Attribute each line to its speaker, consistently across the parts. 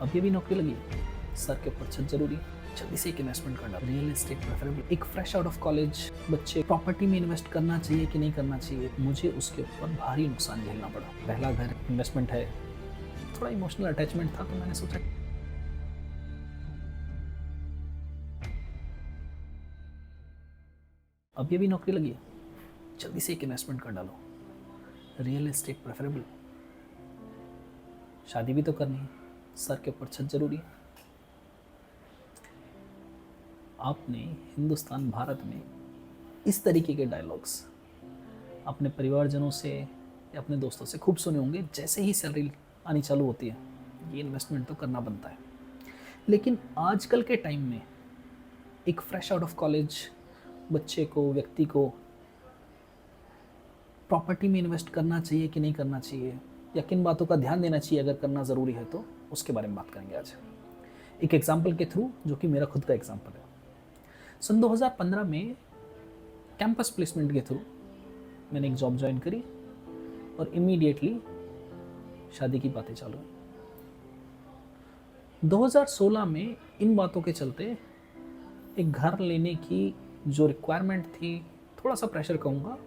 Speaker 1: अब ये भी नौकरी लगी है, सर के ऊपर छत जरूरी है, जल्दी से एक इन्वेस्टमेंट करना, रियल एस्टेट प्रेफरेबल। एक फ्रेश आउट ऑफ कॉलेज बच्चे प्रॉपर्टी में इन्वेस्ट करना चाहिए कि नहीं करना चाहिए, मुझे उसके ऊपर भारी नुकसान झेलना पड़ा। पहला घर, इन्वेस्टमेंट है, थोड़ा इमोशनल अटैचमेंट था, तो मैंने सोचा अब ये भी नौकरी लगी है, जल्दी से एक इन्वेस्टमेंट कर डालो, रियल एस्टेट प्रेफरेबल। शादी भी तो करनी है, सर के ऊपर छत जरूरी है। आपने हिंदुस्तान भारत में इस तरीके के डायलॉग्स अपने परिवारजनों से या अपने दोस्तों से खूब सुने होंगे। जैसे ही सैलरी आनी चालू होती है, ये इन्वेस्टमेंट तो करना बनता है। लेकिन आजकल के टाइम में एक फ्रेश आउट ऑफ कॉलेज बच्चे को, व्यक्ति को प्रॉपर्टी में इन्वेस्ट करना चाहिए कि नहीं करना चाहिए, या किन बातों का ध्यान देना चाहिए अगर करना ज़रूरी है, तो उसके बारे में बात करेंगे आज एक एग्जाम्पल के थ्रू, जो कि मेरा खुद का एग्जाम्पल है। सन 2015 में कैंपस प्लेसमेंट के थ्रू मैंने एक जॉब ज्वाइन करी और इमीडिएटली शादी की बातें चालू हुई। 2016 में इन बातों के चलते एक घर लेने की जो रिक्वायरमेंट थी, थोड़ा सा प्रेशर कहूँगा,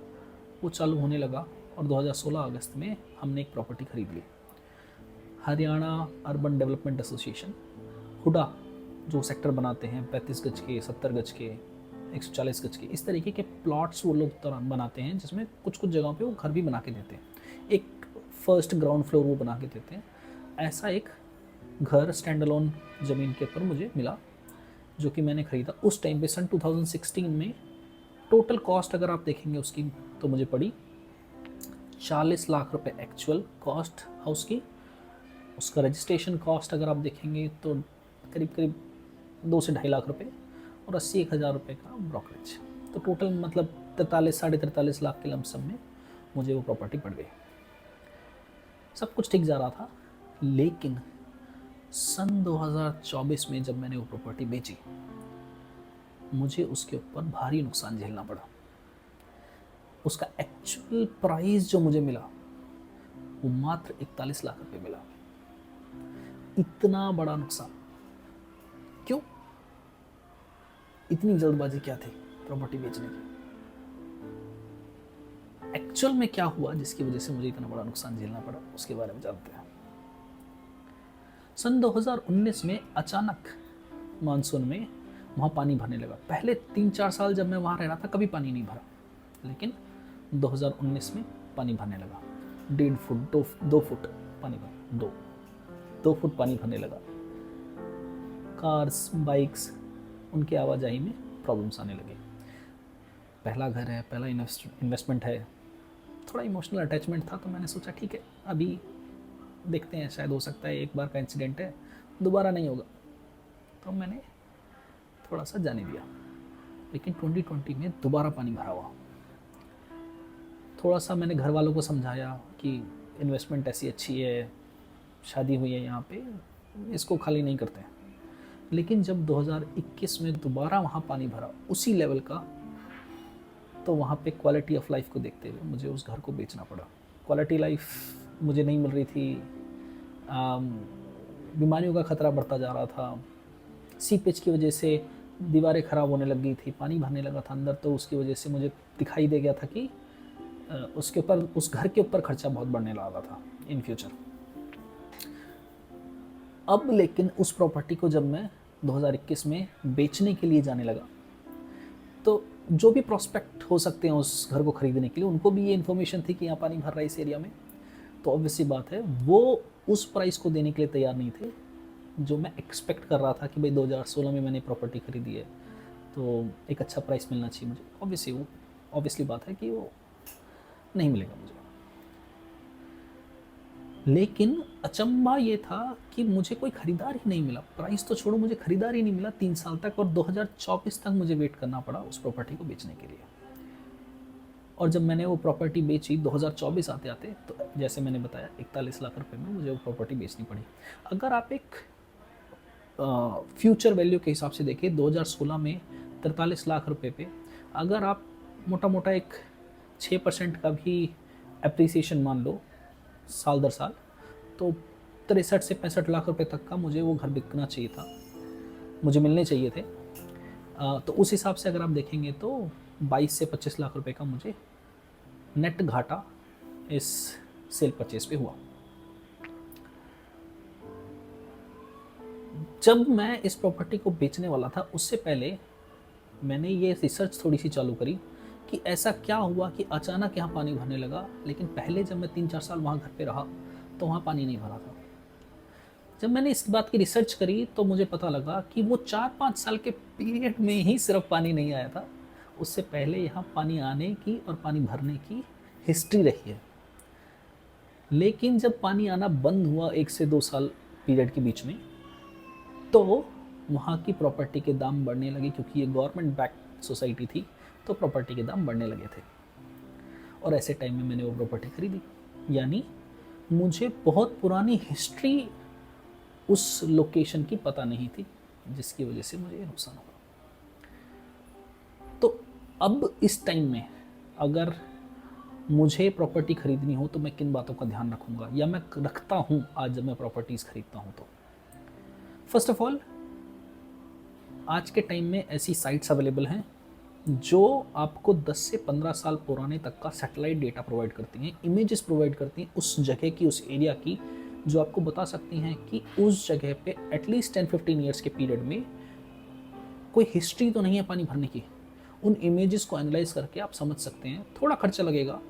Speaker 1: वो चालू होने लगा और 2016 अगस्त में हमने एक प्रॉपर्टी खरीद ली। Haryana urban development association, HUDA, जो सेक्टर बनाते हैं 35 गज के, 70 गज के, 140 गज के, इस तरीके के प्लॉट्स वो लोग बनाते हैं, जिसमें कुछ कुछ जगहों पे वो घर भी बना के देते हैं। एक फर्स्ट ग्राउंड फ्लोर वो बना के देते हैं। ऐसा एक घर स्टैंड अलोन ज़मीन के ऊपर मुझे मिला, जो कि मैंने ख़रीदा उस टाइम पे सन 2016 में। टोटल कॉस्ट अगर आप देखेंगे उसकी, तो मुझे पड़ी 40 लाख रुपए एक्चुअल कॉस्ट हाउस की। उसका रजिस्ट्रेशन कॉस्ट अगर आप देखेंगे तो करीब करीब 2 से 2.5 लाख रुपए और 80-1 हज़ार रुपये का ब्रोकरेज। तो टोटल मतलब 43-43.5 लाख के लमसम में मुझे वो प्रॉपर्टी पड़ गई। सब कुछ ठीक जा रहा था, लेकिन सन 2024 में जब मैंने वो प्रॉपर्टी बेची, मुझे उसके ऊपर भारी नुकसान झेलना पड़ा। उसका एक्चुअल प्राइस जो मुझे मिला वो मात्र 41 लाख रुपए मिला। इतना बड़ा नुकसान क्यों? इतनी जल्दबाजी क्या थी प्रॉपर्टी बेचने की? एक्चुअल में क्या हुआ जिसकी वजह से मुझे इतना बड़ा नुकसान झेलना पड़ा, उसके बारे में जानते हैं। सन 2019 में अचानक मानसून में वहाँ पानी भरने लगा। पहले 3-4 साल जब मैं वहाँ रह रहा था कभी पानी नहीं भरा, लेकिन 2019 में पानी भरने लगा। 1.5 फुट 2 फुट पानी भर 2 फुट पानी भरने लगा। कार्स, बाइक्स, उनके आवाजाही में प्रॉब्लम्स आने लगे। पहला घर है, पहला इन्वेस्टमेंट है, थोड़ा इमोशनल अटैचमेंट था, तो मैंने सोचा ठीक है, अभी देखते हैं, शायद हो सकता है एक बार का इंसिडेंट है, दोबारा नहीं होगा। तो मैंने थोड़ा सा जाने दिया। लेकिन 2020 में दोबारा पानी भरा हुआ। थोड़ा सा मैंने घर वालों को समझाया कि इन्वेस्टमेंट ऐसी अच्छी है, शादी हुई है यहाँ पे, इसको खाली नहीं करते हैं। लेकिन जब 2021 में दोबारा वहाँ पानी भरा उसी लेवल का, तो वहाँ पे क्वालिटी ऑफ लाइफ को देखते हुए मुझे उस घर को बेचना पड़ा। क्वालिटी लाइफ मुझे नहीं मिल रही थी, बीमारियों का खतरा बढ़ता जा रहा था, सीपेज की वजह से दीवारें ख़राब होने लग गई थी, पानी भरने लगा था अंदर, तो उसकी वजह से मुझे दिखाई दे गया था कि उसके ऊपर, उस घर के ऊपर खर्चा बहुत बढ़ने लगा था इन फ्यूचर। अब लेकिन उस प्रॉपर्टी को जब मैं 2021 में बेचने के लिए जाने लगा, तो जो भी प्रोस्पेक्ट हो सकते हैं उस घर को खरीदने के लिए, उनको भी ये इन्फॉर्मेशन थी कि यहाँ पानी भर रहा है इस एरिया में। तो ऑब्वियसली बात है, वो उस प्राइस को देने के लिए तैयार नहीं थे जो मैं एक्सपेक्ट कर रहा था कि भाई 2016 में मैंने प्रॉपर्टी खरीदी है तो एक अच्छा प्राइस मिलना चाहिए मुझे। ऑब्वियसली बात है कि वो नहीं मिलेगा मुझे। लेकिन अचंभा ये था कि मुझे कोई ख़रीदार ही नहीं मिला। प्राइस तो छोड़ो, मुझे ख़रीदार ही नहीं मिला 3 साल तक, और 2024 तक मुझे वेट करना पड़ा उस प्रॉपर्टी को बेचने के लिए। और जब मैंने वो प्रॉपर्टी बेची 2024 आते आते, तो जैसे मैंने बताया 41 लाख रुपए में मुझे वो प्रॉपर्टी बेचनी पड़ी। अगर आप एक फ्यूचर वैल्यू के हिसाब से देखें, 2016 में 43 लाख रुपए पे अगर आप मोटा मोटा एक 6% का भी एप्रिसिएशन मान लो साल दर साल, तो 63 से 65 लाख रुपए तक का मुझे वो घर बिकना चाहिए था, मुझे मिलने चाहिए थे। तो उस हिसाब से अगर आप देखेंगे तो 22 से 25 लाख रुपए का मुझे नेट घाटा इस सेल परचेज पे हुआ। जब मैं इस प्रॉपर्टी को बेचने वाला था उससे पहले मैंने ये रिसर्च थोड़ी सी चालू करी कि ऐसा क्या हुआ कि अचानक यहाँ पानी भरने लगा, लेकिन पहले जब मैं 3-4 साल वहाँ घर पे रहा तो वहाँ पानी नहीं भरा था। जब मैंने इस बात की रिसर्च करी तो मुझे पता लगा कि वो 4-5 साल के पीरियड में ही सिर्फ पानी नहीं आया था, उससे पहले यहाँ पानी आने की और पानी भरने की हिस्ट्री रही है। लेकिन जब पानी आना बंद हुआ 1 से 2 साल पीरियड के बीच में, तो वहाँ की प्रॉपर्टी के दाम बढ़ने लगे, क्योंकि ये गवर्नमेंट बैक्ड सोसाइटी थी तो प्रॉपर्टी के दाम बढ़ने लगे थे। और ऐसे टाइम में मैंने वो प्रॉपर्टी खरीदी, यानी मुझे बहुत पुरानी हिस्ट्री उस लोकेशन की पता नहीं थी, जिसकी वजह से मुझे नुकसान हुआ। तो अब इस टाइम में अगर मुझे प्रॉपर्टी खरीदनी हो तो मैं किन बातों का ध्यान रखूंगा, या मैं रखता हूँ आज जब मैं प्रॉपर्टीज़ खरीदता हूँ तो फर्स्ट ऑफ ऑल, आज के टाइम में ऐसी साइट्स अवेलेबल हैं जो आपको 10 से 15 साल पुराने तक का सैटेलाइट डेटा प्रोवाइड करती हैं, इमेजेस प्रोवाइड करती हैं उस जगह की, उस एरिया की, जो आपको बता सकती हैं कि उस जगह पे एटलीस्ट 10-15 ईयर्स के पीरियड में कोई हिस्ट्री तो नहीं है पानी भरने की। उन इमेजेस को एनालाइज करके आप समझ सकते हैं। थोड़ा खर्चा लगेगा,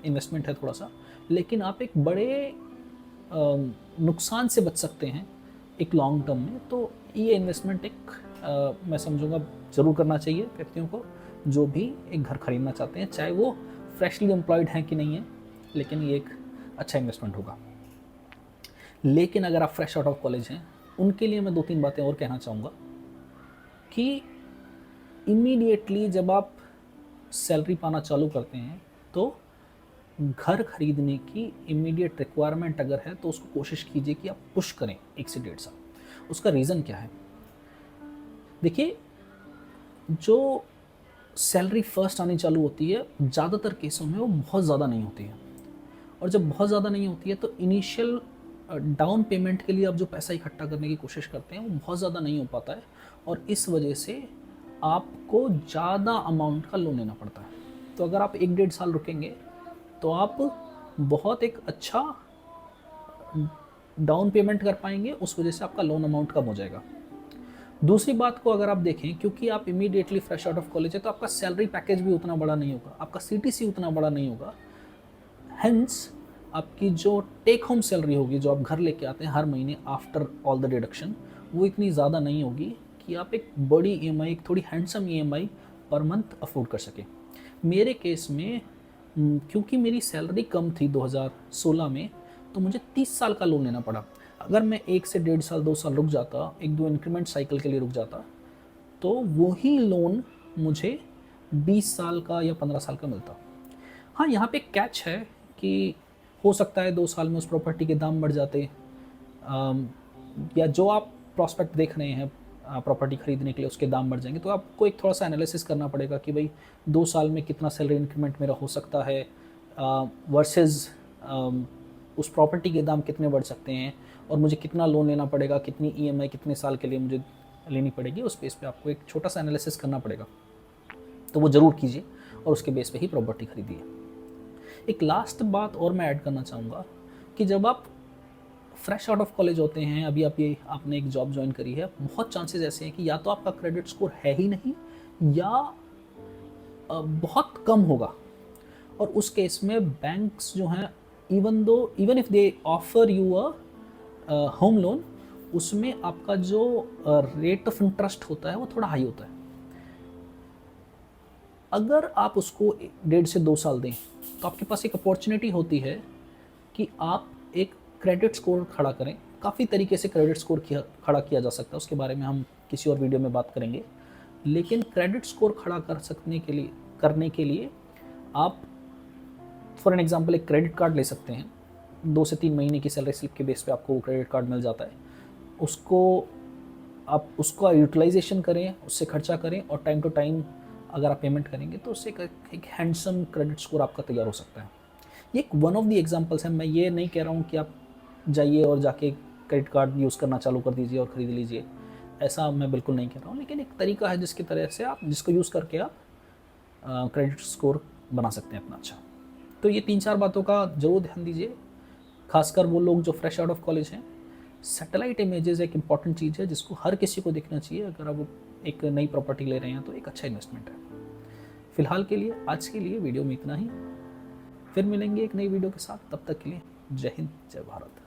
Speaker 1: इन्वेस्टमेंट है थोड़ा सा, लेकिन आप एक बड़े नुकसान से बच सकते हैं एक लॉन्ग टर्म में। तो ये इन्वेस्टमेंट मैं समझूंगा ज़रूर करना चाहिए व्यक्तियों को जो भी एक घर खरीदना चाहते हैं, चाहे वो फ्रेशली एम्प्लॉयड हैं कि नहीं है, लेकिन ये एक अच्छा इन्वेस्टमेंट होगा। लेकिन अगर आप फ्रेश आउट ऑफ कॉलेज हैं, उनके लिए मैं 2-3 बातें और कहना चाहूँगा कि इमीडिएटली जब आप सैलरी पाना चालू करते हैं तो घर खरीदने की इमीडिएट रिक्वायरमेंट अगर है तो उसको कोशिश कीजिए कि आप पुश करें 1 से 1.5 साल। उसका रीज़न क्या है? देखिए, जो सैलरी फर्स्ट आनी चालू होती है ज़्यादातर केसों में वो बहुत ज़्यादा नहीं होती है, और जब बहुत ज़्यादा नहीं होती है तो इनिशियल डाउन पेमेंट के लिए आप जो पैसा इकट्ठा करने की कोशिश करते हैं वो बहुत ज़्यादा नहीं हो पाता है, और इस वजह से आपको ज़्यादा अमाउंट का लोन लेना पड़ता है। तो अगर आप 1-1.5 साल रुकेंगे तो आप बहुत एक अच्छा डाउन पेमेंट कर पाएंगे, उस वजह से आपका लोन अमाउंट कम हो जाएगा। दूसरी बात को अगर आप देखें, क्योंकि आप immediately fresh out of college है तो आपका सैलरी पैकेज भी उतना बड़ा नहीं होगा, आपका सीटीसी उतना बड़ा नहीं होगा, हेंस आपकी जो टेक होम सैलरी होगी जो आप घर लेके आते हैं हर महीने आफ्टर ऑल द डिडक्शन, वो इतनी ज़्यादा नहीं होगी कि आप एक बड़ी ईएमआई, एक थोड़ी handsome EMI per month afford कर सकें। मेरे केस में क्योंकि मेरी सैलरी कम थी 2016 में, तो मुझे 30 साल का लोन लेना पड़ा। अगर मैं 1 से 1.5 साल 2 साल रुक जाता, 1-2 इंक्रीमेंट साइकिल के लिए रुक जाता, तो वही लोन मुझे 20 साल का या 15 साल का मिलता। हाँ, यहाँ पे कैच है कि हो सकता है 2 साल में उस प्रॉपर्टी के दाम बढ़ जाते, या जो आप प्रॉस्पेक्ट देख रहे हैं प्रॉपर्टी खरीदने के लिए उसके दाम बढ़ जाएंगे। तो आपको एक थोड़ा सा एनालिसिस करना पड़ेगा कि भाई 2 साल में कितना सैलरी इंक्रीमेंट मेरा हो सकता है वर्सेस उस प्रॉपर्टी के दाम कितने बढ़ सकते हैं, और मुझे कितना लोन लेना पड़ेगा, कितनी ईएमआई कितने साल के लिए मुझे लेनी पड़ेगी। उस बेस पे आपको एक छोटा सा एनालिसिस करना पड़ेगा, तो वो ज़रूर कीजिए और उसके बेस पे ही प्रॉपर्टी खरीदिए। एक लास्ट बात और मैं ऐड करना चाहूँगा कि जब आप फ्रेश आउट ऑफ कॉलेज होते हैं, अभी आपने एक जॉब ज्वाइन करी है, बहुत चांसेस ऐसे हैं कि या तो आपका क्रेडिट स्कोर है ही नहीं या बहुत कम होगा, और उस केस में बैंक्स जो हैं even if they offer you a home loan, उसमें आपका जो रेट ऑफ इंटरेस्ट होता है वो थोड़ा हाई होता है। अगर आप उसको 1.5 से 2 साल दें तो आपके पास एक अपॉर्चुनिटी होती है कि आप एक क्रेडिट स्कोर खड़ा करें। काफ़ी तरीके से क्रेडिट स्कोर खड़ा किया जा सकता है, उसके बारे में हम किसी और वीडियो में बात करेंगे। लेकिन क्रेडिट स्कोर खड़ा करने के लिए आप फॉर एन एग्जांपल एक क्रेडिट कार्ड ले सकते हैं। 2 से 3 महीने की सैलरी स्लिप के बेस पे आपको वो क्रेडिट कार्ड मिल जाता है। आप उसका यूटिलाइजेशन करें, उससे खर्चा करें, और टाइम टू टाइम अगर आप पेमेंट करेंगे तो उससे एक हैंडसम क्रेडिट स्कोर आपका तैयार हो सकता है। ये एक वन ऑफ द एग्जांपल्स है। मैं ये नहीं कह रहा हूँ कि आप जाइए और जाके क्रेडिट कार्ड यूज़ करना चालू कर दीजिए और ख़रीद लीजिए, ऐसा मैं बिल्कुल नहीं कह रहा हूँ, लेकिन एक तरीका है जिसकी तरह से आप जिसको यूज़ करके आप क्रेडिट स्कोर बना सकते हैं अपना अच्छा। तो ये 3-4 बातों का ज़रूर ध्यान दीजिए, खासकर वो लोग जो फ्रेश आउट ऑफ कॉलेज हैं। सैटेलाइट इमेजेस एक इंपॉर्टेंट चीज़ है जिसको हर किसी को देखना चाहिए। अगर आप एक नई प्रॉपर्टी ले रहे हैं तो एक अच्छा इन्वेस्टमेंट है। फिलहाल के लिए, आज के लिए वीडियो में इतना ही। फिर मिलेंगे एक नई वीडियो के साथ, तब तक के लिए जय हिंद, जय भारत।